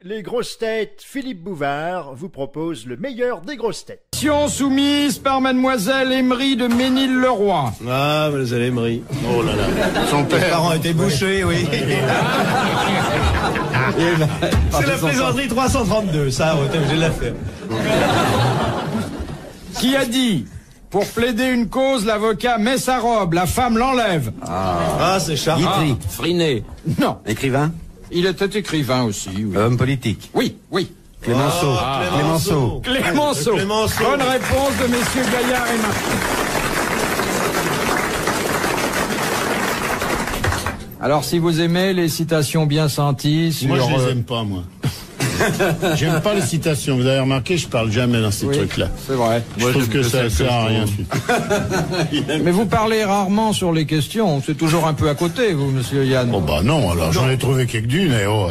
Les grosses têtes, Philippe Bouvard vous propose le meilleur des grosses têtes. Soumise par mademoiselle Emery de Ménil-le-Roi. Ah, mademoiselle Emery. Oh là là. Son père. Les parents étaient bouchés, oui. C'est la plaisanterie 332, ça, on était obligé de la faire. Qui a dit, pour plaider une cause, l'avocat met sa robe, la femme l'enlève. Ah, c'est charmant. Guitry, Friné. Non. Écrivain. Il était écrivain aussi, oui. Homme politique. Oui, oui. Clémenceau. Clémenceau. Clémenceau. Clémenceau. Bonne réponse de messieurs Gaillard et Martin. Alors, si vous aimez les citations bien senties sur... Moi, je les aime pas, moi. J'aime pas les citations. Vous avez remarqué, je parle jamais dans ces trucs-là. C'est vrai. Je trouve que ça sert à rien. Mais vous parlez rarement sur les questions. C'est toujours un peu à côté, vous, monsieur Yann. Oh bah non, alors j'en ai trouvé quelques-unes, et oh...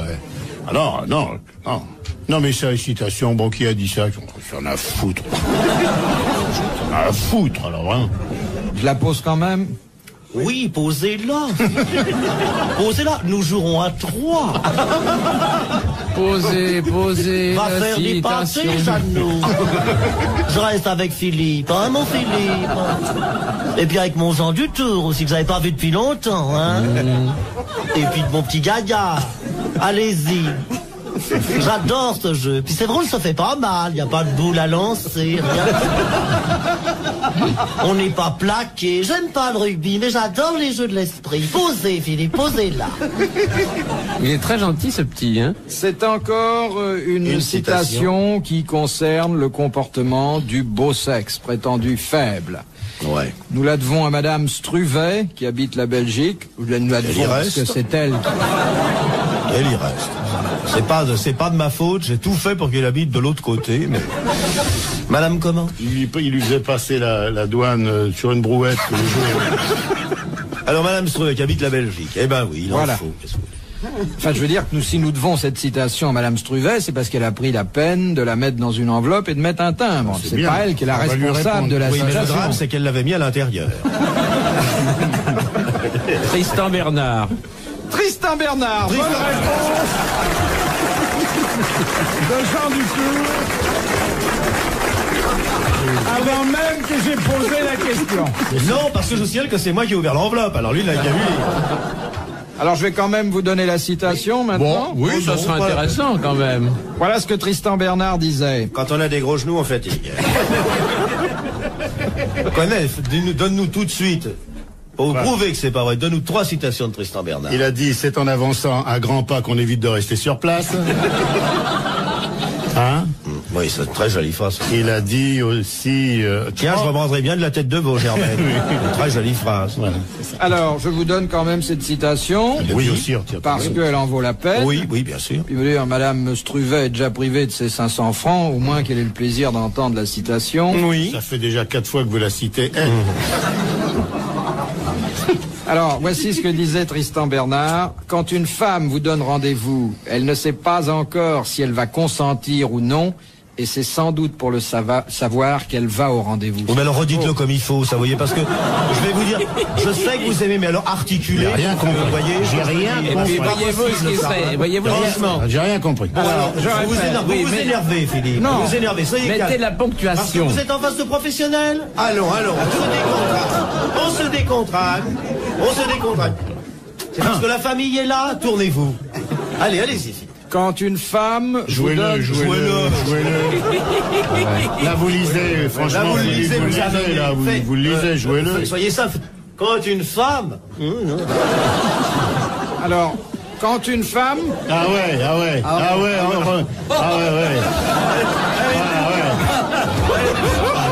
Alors, non. Non, mais ça, les citations, bon, qui a dit ça? J'en ai à foutre. J'en ai à foutre, alors, hein. Je la pose quand même. Oui, posez-la. Posez-la. Nous jouerons à 3. Posez Va la faire des pâtés, citation. Jeannot. Je reste avec Philippe, hein, mon Philippe. Et puis avec mon Jean Dutour aussi, que vous n'avez pas vu depuis longtemps, hein. Et puis de mon petit Gaillard. Allez-y. J'adore ce jeu. Puis c'est drôle, ça fait pas mal. Il n'y a pas de boule à lancer, rien. On n'est pas plaqué. J'aime pas le rugby, mais j'adore les jeux de l'esprit. Posez, Philippe, posez-la. Il est très gentil, ce petit, hein. C'est encore une citation qui concerne le comportement du beau sexe, prétendu faible. Ouais. Nous la devons à madame Struvet, qui habite la Belgique. Nous la devons parce que c'est elle qui... Elle y reste. C'est pas de ma faute, j'ai tout fait pour qu'elle habite de l'autre côté, mais... Madame comment? Il lui faisait passer la douane sur une brouette tous les jours. Alors Madame Struve qui habite la Belgique, eh ben oui, il Voilà. en faut. Qu'est-ce que vous voulez? Enfin, je veux dire que si nous devons cette citation à madame Struvet, c'est parce qu'elle a pris la peine de la mettre dans une enveloppe et de mettre un timbre. C'est bien. pas elle qui est la On va lui responsable de la Oui, mais le citation. drame, c'est qu'elle l'avait mis à l'intérieur. Tristan Bernard. Tristan Bernard, bonne réponse de Jean Dutour. Avant même que j'ai posé la question. Non, parce que je signale que c'est moi qui ai ouvert l'enveloppe, alors lui, il a qu'à lui. Alors je vais quand même vous donner la citation maintenant. Oui, ça sera intéressant, quand même. Voilà ce que Tristan Bernard disait. Quand on a des gros genoux, on fatigue. Connais, donne-nous tout de suite. Pour vous prouver que c'est pas vrai, donne-nous 3 citations de Tristan Bernard. Il a dit, c'est en avançant à grands pas qu'on évite de rester sur place. Hein? Oui, c'est une très jolie phrase. Il a dit aussi... Tiens, je reprendrai bien de la tête de veau, Germaine. Une très jolie phrase. Voilà. Alors je vous donne quand même cette citation. Oui, aussi, retire. Parce qu'elle en vaut la peine. Oui, bien sûr. Puis vous dire, madame Struvet est déjà privée de ses 500 francs, au moins qu'elle ait le plaisir d'entendre la citation. Oui. Ça fait déjà 4 fois que vous la citez. Alors, voici ce que disait Tristan Bernard. Quand une femme vous donne rendez-vous, elle ne sait pas encore si elle va consentir ou non, et c'est sans doute pour le savoir qu'elle va au rendez-vous. Bon, mais alors redites-le comme il faut, ça, vous voyez, parce que je vais vous dire, je sais que vous aimez, mais alors articulez. J'ai rien compris. Vous voyez, J'ai rien Et puis, voyez-vous ce qui serait. Voyez-vous. Franchement. J'ai rien compris. Alors, vous vous énervez, Philippe. Non. Vous vous énervez, soyez calme. Mettez la Parce que ponctuation. vous êtes en face de professionnels. Allons, on se décontracte. C'est parce que la famille est là, tournez-vous. Allez-y, Philippe. Quand une femme vous Jouez-le. Là, vous lisez, franchement, Là, vous le lisez, vous vous avez lisez, là, fait. vous le lisez, jouez-le. Soyez ça. Quand une femme... Alors, quand une femme... Ah ouais. Ah ouais. Ah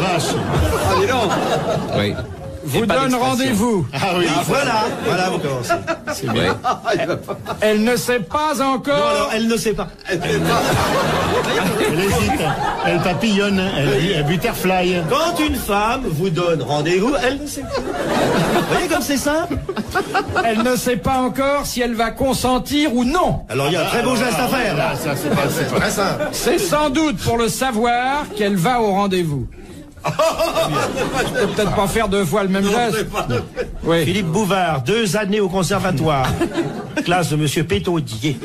vache. Oui. vous donne rendez-vous. Ah oui. Voilà, vous commencez. C'est bien. Elle ne sait pas Non, encore... alors, elle ne sait pas. Elle hésite. Elle papillonne. Elle butterfly. Quand une femme vous donne rendez-vous, elle ne sait pas. Vous voyez comme c'est simple? Elle ne sait pas encore si elle va consentir ou non. Alors, il y a un très beau geste à faire, là. Ça, c'est pas Très simple. C'est sans doute pour le savoir qu'elle va au rendez-vous. Je peux peut-être pas faire 2 fois le même geste. Oui. Philippe Bouvard, 2 années au conservatoire. Classe de monsieur Pétaudier.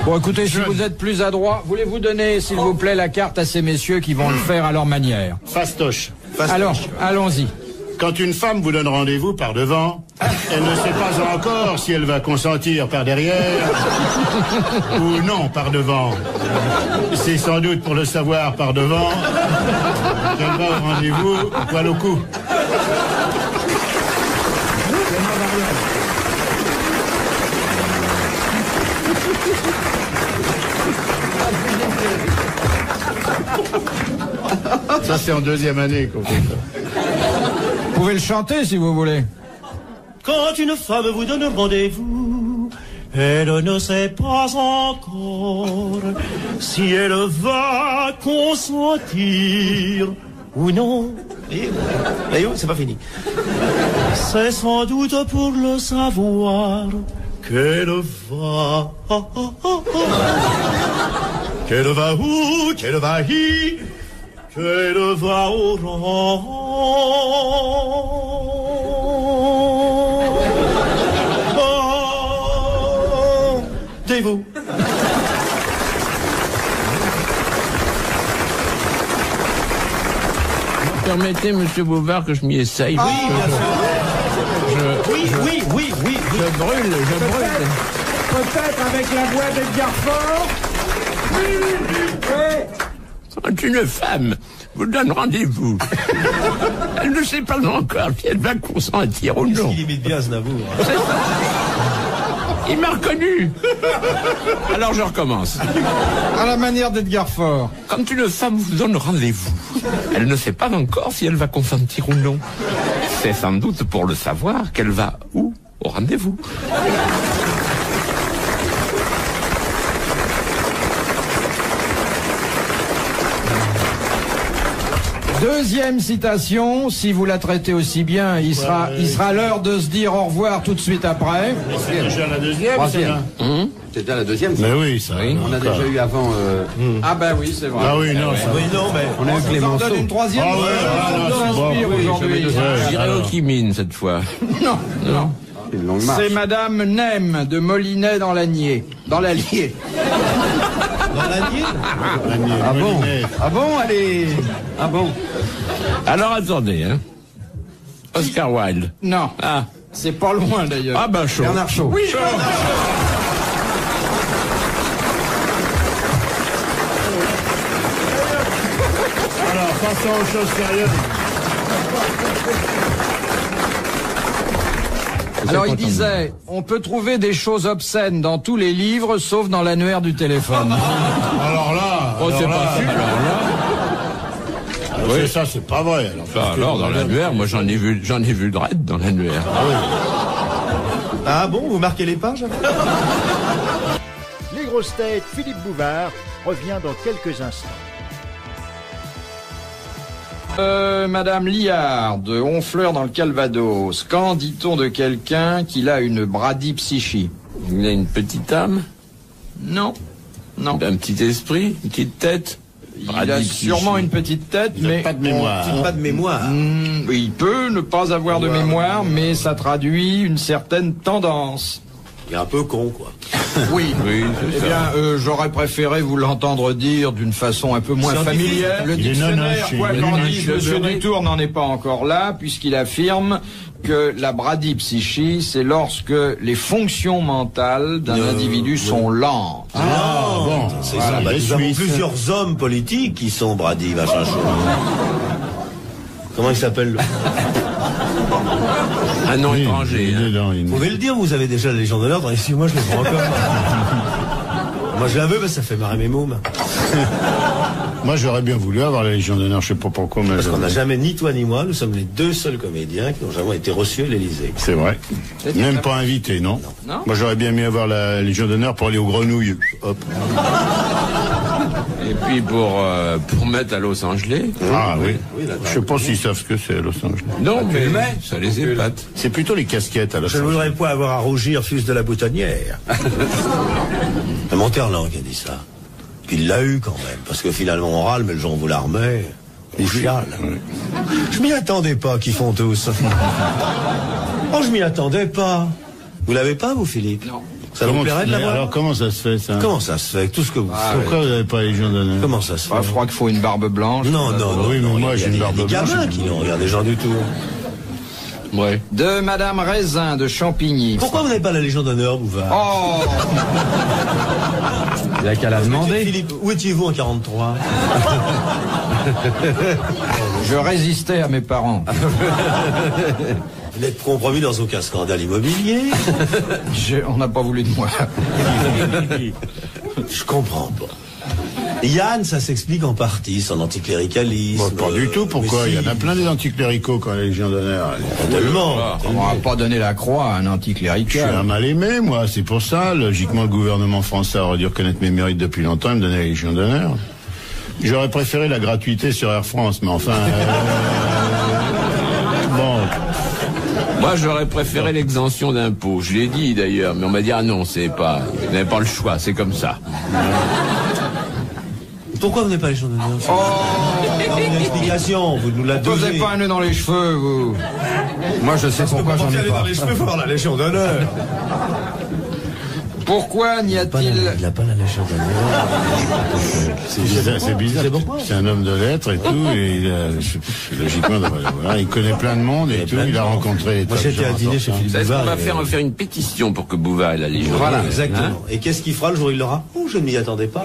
Bon, écoutez, si vous êtes plus adroit, voulez-vous donner, s'il vous plaît, la carte à ces messieurs qui vont le faire à leur manière? Fastoche. Alors, allons-y. Quand une femme vous donne rendez-vous par devant, elle ne sait pas encore si elle va consentir par derrière ou non par devant. C'est sans doute pour le savoir par devant qu'elle va au rendez-vous poil au cou. Ça, c'est en deuxième année qu'on fait ça. Vous pouvez le chanter si vous voulez. Quand une femme vous donne rendez-vous, elle ne sait pas encore si elle va consentir ou non. Et c'est pas fini. C'est sans doute pour le savoir qu'elle va. Qu'elle va où, qu'elle va y, qu'elle va au rendez-vous. Permettez, monsieur Bouvard, que je m'y essaye. Oui, bien sûr. Oui. Je brûle. Peut-être avec la voix d'Edgar Faure. Quand une femme vous donne rendez-vous, elle ne sait pas encore si elle va consentir ou non. Il imite bien Aznavour. Il m'a reconnu. Alors je recommence. À la manière d'Edgar Faure. Quand une femme vous donne rendez-vous, elle ne sait pas encore si elle va consentir ou non. C'est sans doute pour le savoir qu'elle va où au rendez-vous. Deuxième citation, si vous la traitez aussi bien, il sera l'heure de se dire au revoir tout de suite après. C'est déjà la deuxième, Troisième. celle-là. C'est déjà la deuxième. Mais oui, ça. Oui. On a déjà eu avant. Ah ben oui, c'est vrai. Ah oui, non, ça. Oui, non, mais. On a eu On en Clémenceau. donne une troisième. Ah ouais, ça non, nous c'est bon. inspire Oui, aujourd'hui. J'irai au Kimine cette fois. Non. Une longue marche. C'est Madame Nem de Molinet dans l'Allier. Dans l'Allier. Dans l'Allier. Ah bon? Molinet. Ah bon, allez. Ah bon? Alors attendez, hein. Oscar Wilde. Non. Ah. C'est pas loin d'ailleurs. Ah bah chaud. Bernard Shaw. Oui, Alors, passons aux choses sérieuses. Alors il disait, on peut trouver des choses obscènes dans tous les livres, sauf dans l'annuaire du téléphone. Alors là, Oh, c'est pas sûr. alors c'est ça, c'est pas vrai. Alors, parce que- Alors dans l'annuaire, moi j'en ai vu Dredd dans l'annuaire. Ah bon, vous marquez les pages? Les grosses têtes, Philippe Bouvard revient dans quelques instants. Madame Liard de Honfleur dans le Calvados, quand dit-on de quelqu'un qu'il a une bradypsychie? Il a une petite âme, Non. Non. un petit esprit, une petite tête. Il a sûrement une petite tête, Il n'a mais pas de mémoire. Pas de mémoire. Il peut ne pas avoir de mémoire, mais ça traduit une certaine tendance. Il est un peu con, quoi. Oui. Oui, Eh c'est ça. bien, j'aurais préféré vous l'entendre dire d'une façon un peu moins Scientifique. familière. Le Il est dictionnaire, nonoche, quoi il est qu'en nonoche, dise le Monsieur beurré. Dutour n'en est pas encore là, puisqu'il affirme que la bradypsychie, c'est lorsque les fonctions mentales d'un individu sont lentes. Ah, bon. C'est Voilà, ça. Bah, les nous avons Suisses. plusieurs hommes politiques qui sont bradis, machin chaud. Comment il s'appelle? Un nom Oui, étranger. il est Hein. dedans, il- Vous pouvez le dire, vous avez déjà la Légion d'honneur, ici, moi je le prends encore. Moi je la veux, parce que ça fait marrer mes mômes. Moi, j'aurais bien voulu avoir la Légion d'honneur, je sais pas pourquoi, mais Parce qu'on n'a jamais, ni toi ni moi, nous sommes les deux seuls comédiens qui n'ont jamais été reçus à l'Élysée. c'est vrai. Même pas invité, non? Non. Moi, j'aurais bien aimé avoir la Légion d'honneur pour aller aux grenouilles. Hop. Et puis pour mettre à Los Angeles. Ah oui. Oui, d'accord. Je sais pas s'ils savent ce que c'est, Los Angeles. Non, mais ça les épate. C'est plutôt les casquettes à Los Je ne Angeles. voudrais pas avoir à rougir fils de la boutonnière. C'est Monterland qui a dit ça. Il l'a eu quand même, parce que finalement on râle, mais le jour où vous l'armez, il chiale. Je m'y attendais pas qu'ils font tous. Oh, je m'y attendais pas. Vous l'avez pas, vous, Philippe? Non. Ça vous plairait de l'avoir? Alors comment ça se fait ça? Comment ça se fait avec tout ce que vous faites? Pourquoi vous n'avez pas la Légion d'honneur? Comment ça se fait? Je crois qu'il faut une barbe blanche. Non, oui, mais moi j'ai une barbe blanche. Il y a des gamins qui n'ont rien des gens du tout. Ouais. De Madame Raisin de Champigny. Pourquoi vous n'avez pas la Légion d'honneur, Bouvard? Oh. Il a qu'à la demander. Philippe, où étiez-vous en 43? Je résistais à mes parents. Vous n'êtes compromis dans aucun scandale immobilier? On n'a pas voulu de moi. Je comprends pas. Yann, ça s'explique en partie, son anticléricalisme. Bon, pas du tout, pourquoi? Mais Il si. y en a plein des anticléricaux quand la Légion d'honneur. Tellement. On va pas donner la croix à un Je suis anticlérical. un mal aimé, moi, c'est pour ça. Logiquement, le gouvernement français aurait dû reconnaître mes mérites depuis longtemps et me donner la Légion d'honneur. J'aurais préféré la gratuité sur Air France, mais enfin... bon... Moi, j'aurais préféré l'exemption d'impôt. Je l'ai dit d'ailleurs, mais on m'a dit ah non, c'est pas, vous n'avez pas le choix, c'est comme ça. Pourquoi vous n'avez pas la Légion d'honneur? Une explication, vous nous la Vous donnez. n'avez pas un nœud dans les cheveux, vous. Moi, je sais pourquoi j'en ai pas. dans les cheveux pour avoir la Légion d'honneur. Pourquoi n'y a-t-il... Il n'a pas la Légion d'honneur. C'est bizarre. C'est un homme de lettres et tout, et il a, logiquement, voilà, il connaît plein de monde et tout, il a rencontré... Moi, j'étais à dîner chez Philippe Vous savez ce qu'on Bouvard. va faire? On va faire une pétition pour que Bouvard ait la Légion. Voilà, d'honneur. exactement. Hein? Et qu'est-ce qu'il fera le jour où il l'aura? Oh, je ne m'y attendais pas.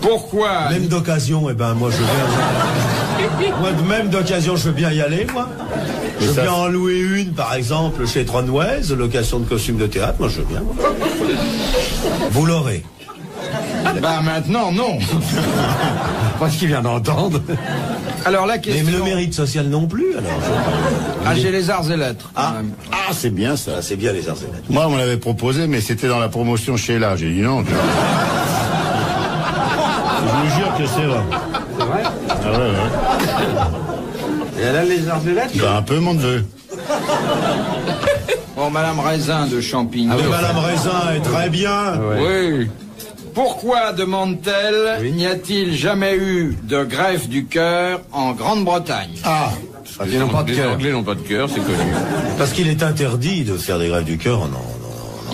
Pourquoi? Même d'occasion, eh ben, moi, je viens. Moi, même d'occasion, je veux bien y aller, moi. Je veux bien en louer une, par exemple, chez Tronway, location de costumes de théâtre. Moi, je veux bien. Moi. Vous l'aurez. Bah maintenant, non. Pas ce qu'il vient d'entendre. Alors la Mais question... le mérite social non plus, alors. Ah, j'ai les arts et lettres. quand même. Ah, c'est bien ça. Ah, c'est bien les arts et lettres. Moi, on me l'avait proposé, mais c'était dans la promotion chez là. J'ai dit non. Je vous jure que c'est vrai. C'est vrai? Ah ouais, ouais. Et elle a les arts et lettres? Ben, un peu mon neveu. Bon, Madame Raisin de Champigny. Mais Madame Raisin est très bien. Oui. Pourquoi, demande-t-elle, n'y a-t-il jamais eu de greffe du cœur en Grande-Bretagne? Ah, Ils n'ont pas de Les cœur. Anglais n'ont pas de cœur, c'est connu. Parce qu'il est interdit de faire des greffes du cœur. Non.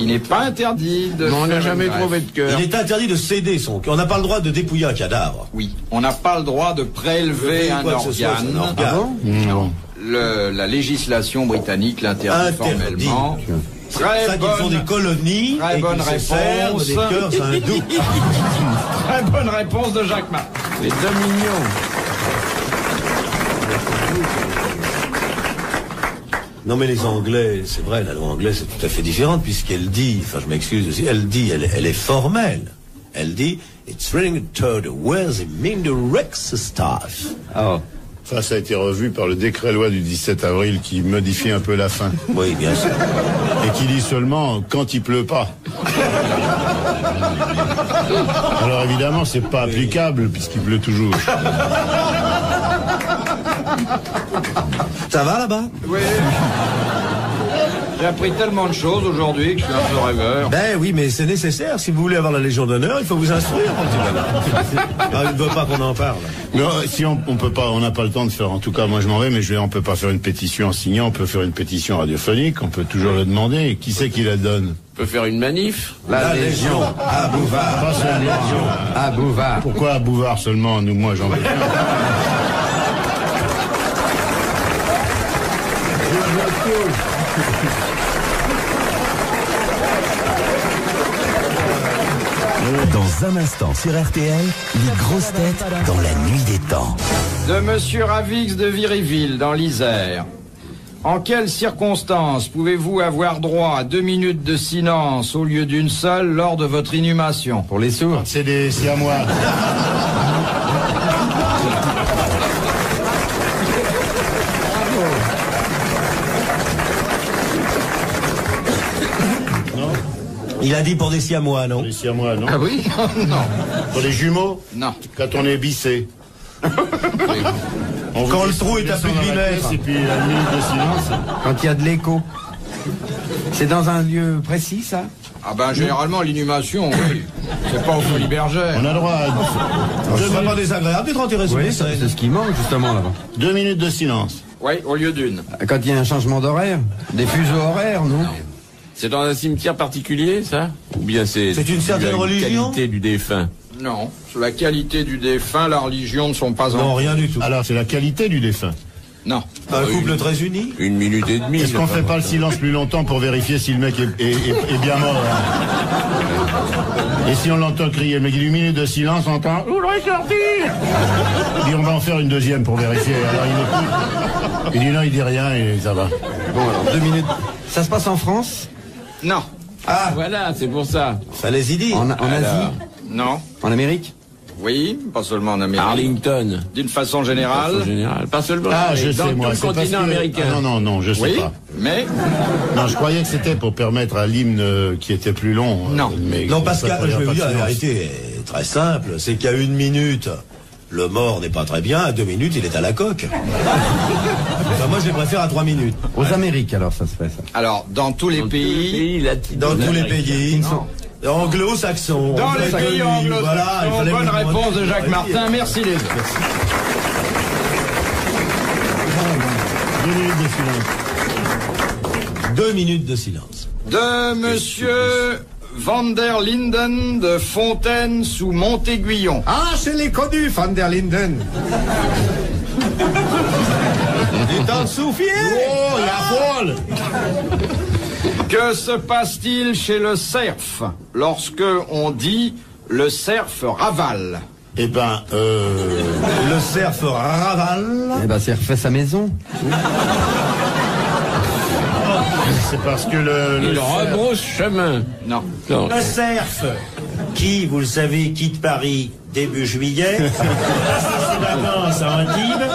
Il n'est pas interdit de... Non, on n'a faire jamais une greffe. trouvé de cœur. Il est interdit de céder son cœur. On n'a pas le droit de dépouiller un cadavre. Oui. On n'a pas le droit de prélever un Quoi que ce soit, organe. c'est un organe. Ah bon? non. La législation britannique l'interdit Interdit. formellement. C'est pour ça qu'ils font des colonies très et bonne qu'ils se servent réponse. des cœurs, c'est un doute. Très bonne réponse de Jacques Martin. Les Dominions. Non mais les Anglais, c'est vrai, la loi anglaise est tout à fait différente puisqu'elle dit, enfin je m'excuse aussi, elle dit, elle est formelle. Elle dit, it's running to the where's it mean the Rex staff. Ah. Ça, ça a été revu par le décret-loi du 17 avril qui modifie un peu la fin. Oui, bien sûr. Et qui dit seulement quand il pleut pas. Alors évidemment, c'est pas applicable puisqu'il pleut toujours. Ça va là-bas? Oui. J'ai appris tellement de choses aujourd'hui que je suis un peu rêveur. Ben oui, mais c'est nécessaire. Si vous voulez avoir la Légion d'honneur, il faut vous instruire, mon petit bonhomme. Ah, il ne veut pas qu'on en parle. Non, si on peut pas, on n'a pas le temps de faire. En tout cas, moi je m'en vais, mais on peut pas faire une pétition en signant. On peut faire une pétition radiophonique. On peut toujours le demander. Qui c'est qui la donne? On peut faire une manif. La Légion à Bouvard. Pas seulement. À Bouvard. Pourquoi à Bouvard seulement? Nous, moi, j'en veux pas. Dans un instant sur RTL, les grosses têtes dans la nuit des temps. De Monsieur Ravix de Viryville, dans l'Isère. En quelles circonstances pouvez-vous avoir droit à 2 minutes de silence au lieu d'une seule lors de votre inhumation? Pour les sourds. C'est des Siamois. Il a dit pour des Siamois, non? Les Siamois, non? Ah oui? Non. Pour les jumeaux? Non. Quand on est bissé. On Quand vous le trou est à plus de 8 mètres. Et puis la minute de silence. Quand il y a de l'écho. C'est dans un lieu précis, ça? Ah ben généralement l'inhumation, oui. C'est pas aux Folies Bergères. On a droit à Ce serait pas désagréable d'être enterré sous Oui, les c'est scènes. ce qui manque justement là-bas. 2 minutes de silence. Oui, au lieu d'une. Quand il y a un changement d'horaire, des fuseaux horaires, non? C'est dans un cimetière particulier, ça? Ou bien c'est une certaine la religion? qualité du défunt? Non, sur la qualité du défunt, la religion ne sont pas en... Non, rien du tout. Alors, c'est la qualité du défunt. Non. Un couple très uni? 1 minute et demie. Est-ce qu'on fait pas le silence plus longtemps pour vérifier si le mec est bien mort hein? Et si on l'entend crier, le mec il dit 1 minute de silence, on entend « Je voudrais sortir !» Il dit « On va en faire une deuxième pour vérifier. » Alors il écoute. Il dit « Non, il dit rien et ça va. » Bon, alors, 2 minutes. Ça se passe en France? Non. Ah, voilà, c'est pour ça. Fallait-y dire. En Asie? Non. En Amérique? Oui, pas seulement en Amérique. Arlington. D'une façon générale. En général. Pas seulement. Ah, je dans sais tout moi. le C'est parce continent que... américain. Ah, non, je sais Oui, pas. mais... Non, je croyais que c'était pour permettre à l'hymne qui était plus long. Non. Mais Non, Pascal, je vais vous dire, la silence. vérité est très simple. C'est qu'à 1 minute, le mort n'est pas très bien. À 2 minutes, il est à la coque. Enfin, moi, je les préfère à 3 minutes. Aux Amériques, alors, ça se fait, ça. Alors, dans tous les pays... latins. Dans tous les pays. Non. Anglo-saxons. Dans les pays anglo-saxons. Voilà, il fallait Bonne vous réponse demander. de Jacques Martin. Merci les autres. 2 minutes de silence. 2 minutes de silence. De Monsieur Van der Linden de Fontaine sous Montéguillon. Ah, je l'ai connu, Van der Linden. Tu t'en souviens? Oh, il y a folle. Que se passe-t-il chez le cerf lorsque on dit le cerf ravale? Eh ben, Le cerf ravale. Eh ben, c'est refait sa maison. c'est parce que Il rebrousse chemin. Non. Non. Le cerf, qui, vous le savez, quitte Paris début juillet, passe ses vacances à Antibes,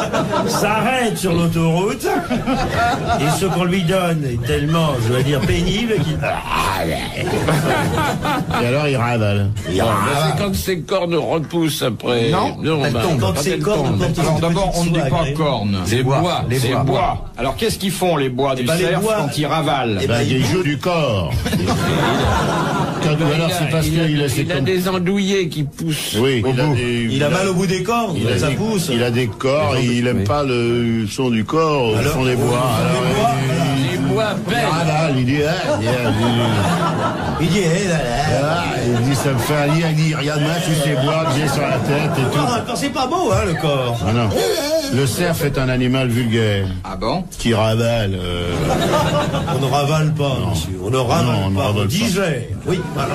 s'arrête sur l'autoroute, et ce qu'on lui donne est tellement, je vais dire, pénible qu'il... Et alors il ravale. C'est quand ses cornes repoussent après. Non, elles tombent. Quand ses cornes, quand Alors d'abord, on ne dit pas cornes. Les bois. Les C'est bois. bois. Alors qu'est-ce qu'ils font les bois du ben, les cerf bois- quand ils ravalent? Ben, il joue du corps. Alors c'est parce qu'il a ses Il a comme... des andouillets qui poussent. Oui, au bout. il a mal au bout des cornes, ça pousse. Il a des corps et il aime pas le son du corps au fond des bois. Alors, Les bois il pèlent. ravale, il dit, Il dit, eh là là. il dit, ça me fait un lit, il dit, regarde-moi tous ces bois que j'ai sur la tête et tout. Ah, c'est pas beau, hein, le corps. Ah non. Le cerf est un animal vulgaire Ah bon? qui ravale. On ne ravale pas, monsieur. On ne ravale Non, on ne pas. ravale On pas. digère. Oui, voilà.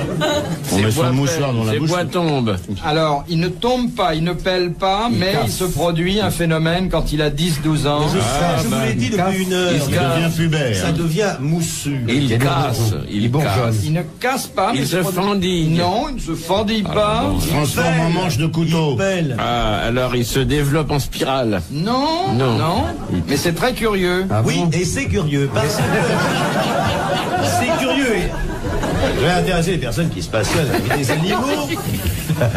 On met son mouchoir dans la Ces bouche. bois tombent. Alors, il ne tombe pas, il ne pèle pas, mais il se produit un phénomène quand il a 10-12 ans. Je vous l'ai dit depuis une heure. Il devient pubère. Ça devient moussu. Il casse. Il bourgeonne. Il ne casse pas, mais Il se produit- fendille. Non, il ne se fendille pas. Transforme en manche de couteau. Il pèle. Ah, alors il se développe en spirale. Non, Non. non, mais c'est très curieux. Ah Oui, bon? et c'est curieux. Parce que c'est curieux. Je vais intéresser les personnes qui se passionnent avec des animaux.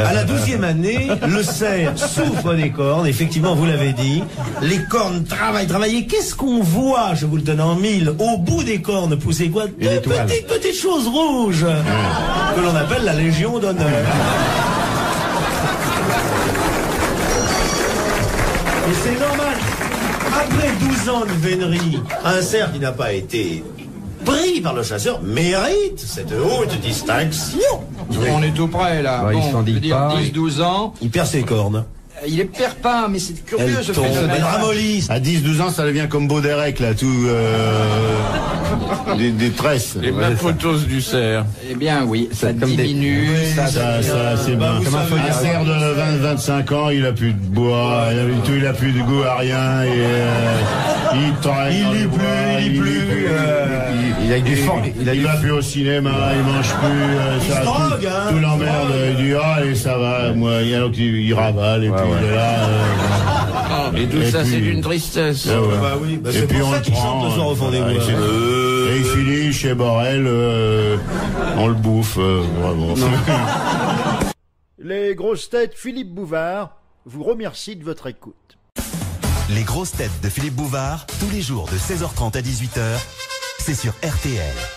À la 12e année, le cerf souffre des cornes. Effectivement, vous l'avez dit. Les cornes travaillent. Et qu'est-ce qu'on voit, je vous le donne en mille, au bout des cornes pousser quoi? Deux petites choses rouges que l'on appelle la Légion d'honneur. Et c'est normal. Après 12 ans de vénerie, un cerf qui n'a pas été pris par le chasseur mérite cette haute distinction. On est tout près là. Bah, il Bon, fendille je veux dire, pas. 10-12 ans, Il perd ses cornes. il les perd pas, mais c'est curieux Elle ce tombe, phénomène. elle ramollisse. À 10-12 ans, ça devient comme Baudérec, là, tout... des tresses. Les mapotos du cerf. Eh bien oui, ça comme des- diminue. Ça, c'est bien. vous savez, Un cerf de 20-25 ans, il a plus de bois, il a plus de goût à rien, et il traîne Il dans lit les plus, bois, il lit plus, Il a du fond. Il va plus au cinéma, il mange plus, Il se drogue, hein. tout l'emmerde, il dit, ah, et ça va, moi, alors qu'il ravale, et puis de là, Et tout Et ça, puis- c'est d'une tristesse. ah ouais. Bah oui, bah Et c'est puis pour on ça le qu'il prend, chante le soir au fond des bois. et il finit chez Borel, on le bouffe, vraiment. Les grosses têtes Philippe Bouvard vous remercient de votre écoute. Les grosses têtes de Philippe Bouvard, tous les jours de 16h30 à 18h, c'est sur RTL.